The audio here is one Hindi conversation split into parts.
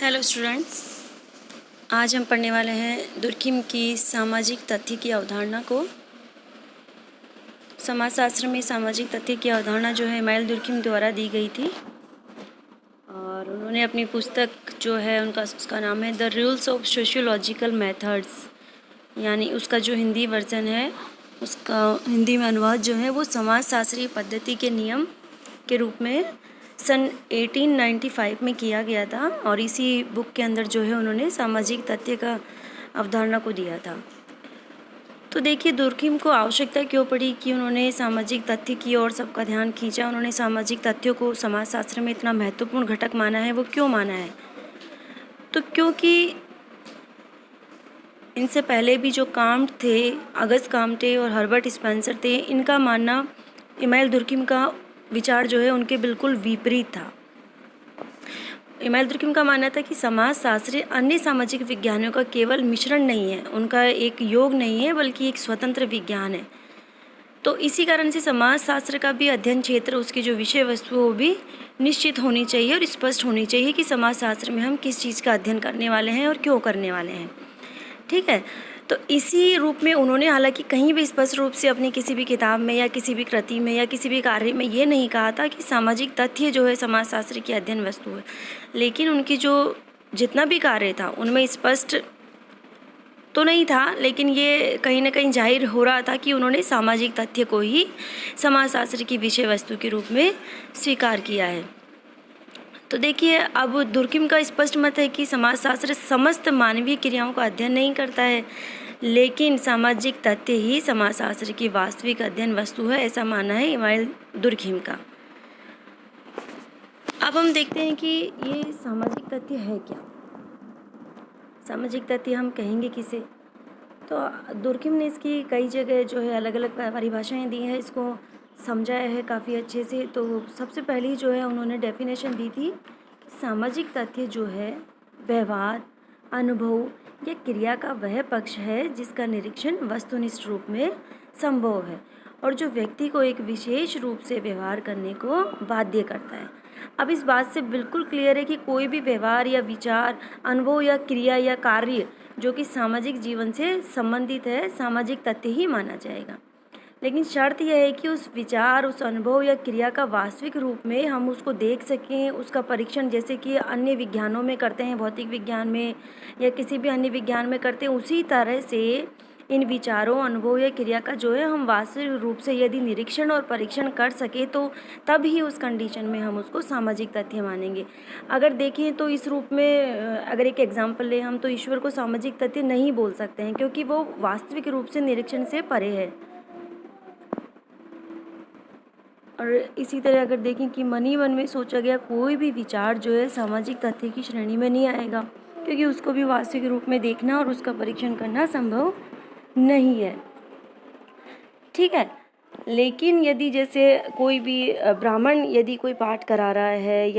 हेलो स्टूडेंट्स, आज हम पढ़ने वाले हैं दुर्खिम की सामाजिक तथ्य की अवधारणा को। समाजशास्त्र में सामाजिक तथ्य की अवधारणा जो है इमानुएल दुर्खिम द्वारा दी गई थी और उन्होंने अपनी पुस्तक जो है उसका नाम है the rules of sociological methods, यानी उसका जो हिंदी वर्जन है उसका हिंदी में अनुवाद जो है वो समाजशास्त्रीय पद्धति के नियम के रूप में सन 1895 में किया गया था और इसी बुक के अंदर जो है उन्होंने सामाजिक तथ्य का अवधारणा को दिया था। तो देखिए, दुर्खिम को आवश्यकता क्यों पड़ी कि उन्होंने सामाजिक तथ्य की ओर सबका ध्यान खींचा। उन्होंने सामाजिक तथ्यों को समाजशास्त्र में इतना महत्वपूर्ण घटक माना है। वो क्यों माना है? तो क्योंकि इनसे पहले भी जो काम्ट थे, अगस्त काम्टे और हर्बर्ट स्पेंसर थे, इनका मानना इमानुएल दुर्खिम का विचार जो है उनके बिल्कुल विपरीत था। इमानुएल दुर्खिम का मानना था कि समाजशास्त्र अन्य सामाजिक विज्ञानों का केवल मिश्रण नहीं है, उनका एक योग नहीं है, बल्कि एक स्वतंत्र विज्ञान है। तो इसी कारण से समाजशास्त्र का भी अध्ययन क्षेत्र, उसकी जो विषय वस्तु वो भी निश्चित होनी चाहिए और स्पष्ट होनी चाहिए कि समाजशास्त्र में हम किस चीज़ का अध्ययन करने वाले हैं और क्यों करने वाले हैं। ठीक है, तो इसी रूप में उन्होंने हालांकि कहीं भी स्पष्ट रूप से अपनी किसी भी किताब में या किसी भी कृति में या किसी भी कार्य में ये नहीं कहा था कि सामाजिक तथ्य जो है समाजशास्त्र की अध्ययन वस्तु है, लेकिन उनकी जो जितना भी कार्य था उनमें स्पष्ट तो नहीं था, लेकिन ये कहीं ना कहीं जाहिर हो रहा था कि उन्होंने सामाजिक तथ्य को ही समाजशास्त्र की विषय वस्तु के रूप में स्वीकार किया है। तो देखिए, अब दुर्खिम का स्पष्ट मत है कि समाजशास्त्र समस्त मानवीय क्रियाओं का अध्ययन नहीं करता है, लेकिन सामाजिक तथ्य ही समाजशास्त्र की वास्तविक अध्ययन वस्तु है, ऐसा मानना है इमानुएल दुर्खिम का। अब हम देखते हैं कि ये सामाजिक तथ्य है क्या। सामाजिक तथ्य हम कहेंगे किसे? तो दुर्खिम ने इसकी कई जगह जो है अलग अलग परिभाषाएं दी हैं, इसको समझाया है काफ़ी अच्छे से। तो सबसे पहली जो है उन्होंने डेफिनेशन दी थी, सामाजिक तथ्य जो है व्यवहार, अनुभव या क्रिया का वह पक्ष है जिसका निरीक्षण वस्तुनिष्ठ रूप में संभव है और जो व्यक्ति को एक विशेष रूप से व्यवहार करने को बाध्य करता है। अब इस बात से बिल्कुल क्लियर है कि कोई भी व्यवहार या विचार, अनुभव या क्रिया या कार्य जो कि सामाजिक जीवन से संबंधित है, सामाजिक तथ्य ही माना जाएगा। लेकिन शर्त यह है कि उस विचार, उस अनुभव या क्रिया का वास्तविक रूप में हम उसको देख सकें, उसका परीक्षण जैसे कि अन्य विज्ञानों में करते हैं, भौतिक विज्ञान में या किसी भी अन्य विज्ञान में करते हैं, उसी तरह से इन विचारों, अनुभव या क्रिया का जो है हम वास्तविक रूप से यदि निरीक्षण और परीक्षण कर सके तो तब ही उस कंडीशन में हम उसको सामाजिक तथ्य मानेंगे। अगर देखें तो इस रूप में अगर एक एग्जाम्पल लें हम, तो ईश्वर को सामाजिक तथ्य नहीं बोल सकते हैं क्योंकि वो वास्तविक रूप से निरीक्षण से परे है। और इसी तरह अगर देखें कि मन ही मन में सोचा गया कोई भी विचार जो है सामाजिक तथ्य की श्रेणी में नहीं आएगा, क्योंकि उसको भी वास्तविक रूप में देखना और उसका परीक्षण करना संभव नहीं है। ठीक है, लेकिन यदि जैसे कोई भी ब्राह्मण यदि कोई पाठ करा रहा है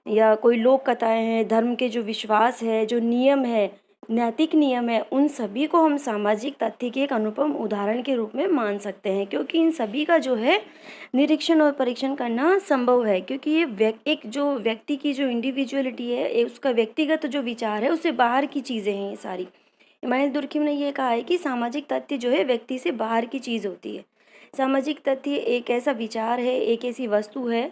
या कोई लोक कथाएं हैं, धर्म के जो विश्वास है, जो नियम है, नैतिक नियम है, उन सभी को हम सामाजिक तथ्य के एक अनुपम उदाहरण के रूप में मान सकते हैं, क्योंकि इन सभी का जो है निरीक्षण और परीक्षण करना संभव है। क्योंकि ये एक जो व्यक्ति की जो इंडिविजुअलिटी है, उसका व्यक्तिगत जो विचार है, उससे बाहर की चीज़ें हैं ये सारी। इमानुएल दुर्खिम ने ये कहा है कि सामाजिक तथ्य जो है व्यक्ति से बाहर की चीज़ होती है। सामाजिक तथ्य एक ऐसा विचार है, एक ऐसी वस्तु है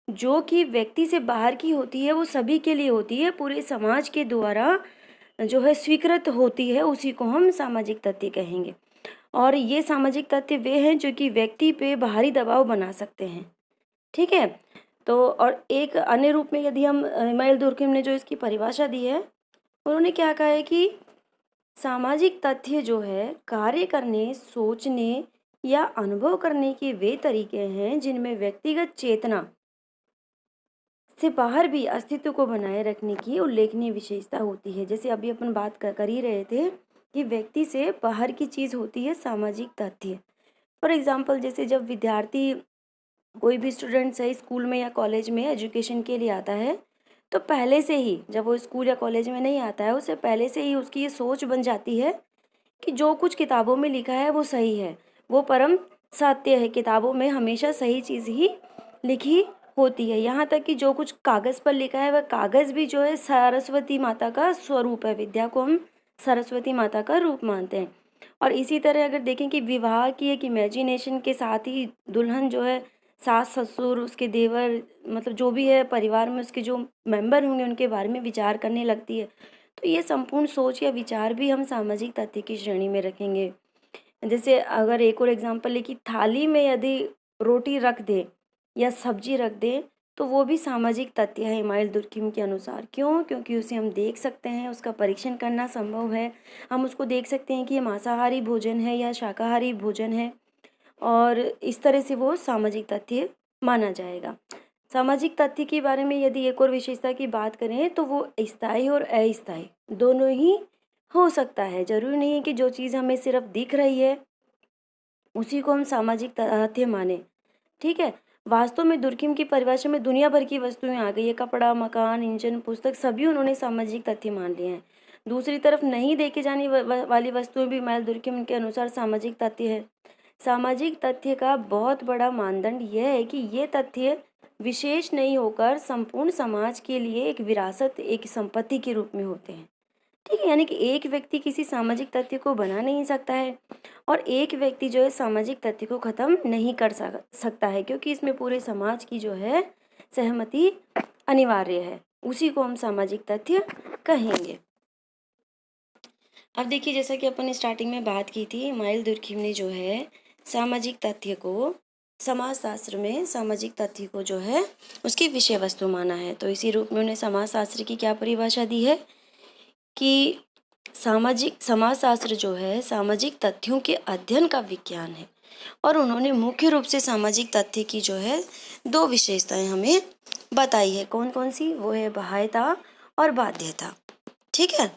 जो कि व्यक्ति से बाहर की होती है, वो सभी के लिए होती है, पूरे समाज के द्वारा जो है स्वीकृत होती है, उसी को हम सामाजिक तथ्य कहेंगे। और ये सामाजिक तथ्य वे हैं जो कि व्यक्ति पे बाहरी दबाव बना सकते हैं। ठीक है, तो और एक अन्य रूप में यदि हम इमानुएल दुर्खिम ने जो इसकी परिभाषा दी है, उन्होंने क्या कहा है कि सामाजिक तथ्य जो है कार्य करने, सोचने या अनुभव करने के वे तरीके हैं जिनमें व्यक्तिगत चेतना से बाहर भी अस्तित्व को बनाए रखने की उल्लेखनीय विशेषता होती है। जैसे अभी अपन बात कर ही रहे थे कि व्यक्ति से बाहर की चीज़ होती है सामाजिक तथ्य। फॉर एग्जाम्पल, जैसे जब विद्यार्थी, कोई भी स्टूडेंट है स्कूल में या कॉलेज में एजुकेशन के लिए आता है, तो पहले से ही, जब वो स्कूल या कॉलेज में नहीं आता है, उससे पहले से ही उसकी ये सोच बन जाती है कि जो कुछ किताबों में लिखा है वो सही है, वो परम सत्य है, किताबों में हमेशा सही चीज़ ही लिखी होती है। यहाँ तक कि जो कुछ कागज़ पर लिखा है वह कागज़ भी जो है सरस्वती माता का स्वरूप है। विद्या को हम सरस्वती माता का रूप मानते हैं। और इसी तरह अगर देखें कि विवाह की एक इमेजिनेशन के साथ ही दुल्हन जो है सास ससुर उसके देवर मतलब जो भी है परिवार में उसके जो मेंबर होंगे उनके बारे में विचार करने लगती है, तो ये संपूर्ण सोच या विचार भी हम सामाजिक तथ्य की श्रेणी में रखेंगे। जैसे अगर एक और एग्जांपल ले कि थाली में यदि रोटी रख दे या सब्जी रख दे, तो वो भी सामाजिक तथ्य है इमाइल दुर्कheim के अनुसार। क्यों? क्योंकि उसे हम देख सकते हैं, उसका परीक्षण करना संभव है। हम उसको देख सकते हैं कि ये मांसाहारी भोजन है या शाकाहारी भोजन है, और इस तरह से वो सामाजिक तथ्य माना जाएगा। सामाजिक तथ्य के बारे में यदि एक और विशेषता की बात करें तो वो स्थायी और अस्थायी दोनों ही हो सकता है। ज़रूरी नहीं है कि जो चीज़ हमें सिर्फ दिख रही है उसी को हम सामाजिक तथ्य माने। ठीक है। वास्तव में दुर्कheim की परिभाषा में दुनिया भर की वस्तुएं आ गई है। कपड़ा, मकान, इंजन, पुस्तक सभी उन्होंने सामाजिक तथ्य मान लिए हैं। दूसरी तरफ नहीं देखे जाने वाली वस्तुएं भी इमाइल दुर्कheim के अनुसार सामाजिक तथ्य है। सामाजिक तथ्य का बहुत बड़ा मानदंड यह है कि ये तथ्य विशेष नहीं होकर संपूर्ण समाज के लिए एक विरासत, एक संपत्ति के रूप में होते हैं। ठीक है। यानी कि एक व्यक्ति किसी सामाजिक तथ्य को बना नहीं सकता है और एक व्यक्ति जो है सामाजिक तथ्य को खत्म नहीं कर सकता है, क्योंकि इसमें पूरे समाज की जो है सहमति अनिवार्य है। उसी को हम सामाजिक तथ्य कहेंगे। अब देखिए, जैसा कि अपन ने स्टार्टिंग में बात की थी, इमाइल दुर्कheim ने जो है सामाजिक तथ्य को समाजशास्त्र में सामाजिक तथ्य को जो है उसकी विषय वस्तु माना है। तो इसी रूप में उन्हें समाजशास्त्र की क्या परिभाषा दी है कि सामाजिक समाजशास्त्र जो है सामाजिक तथ्यों के अध्ययन का विज्ञान है। और उन्होंने मुख्य रूप से सामाजिक तथ्य की जो है दो विशेषताएं हमें बताई है। कौन कौन सी? वो है बाह्यता और बाध्यता। ठीक है।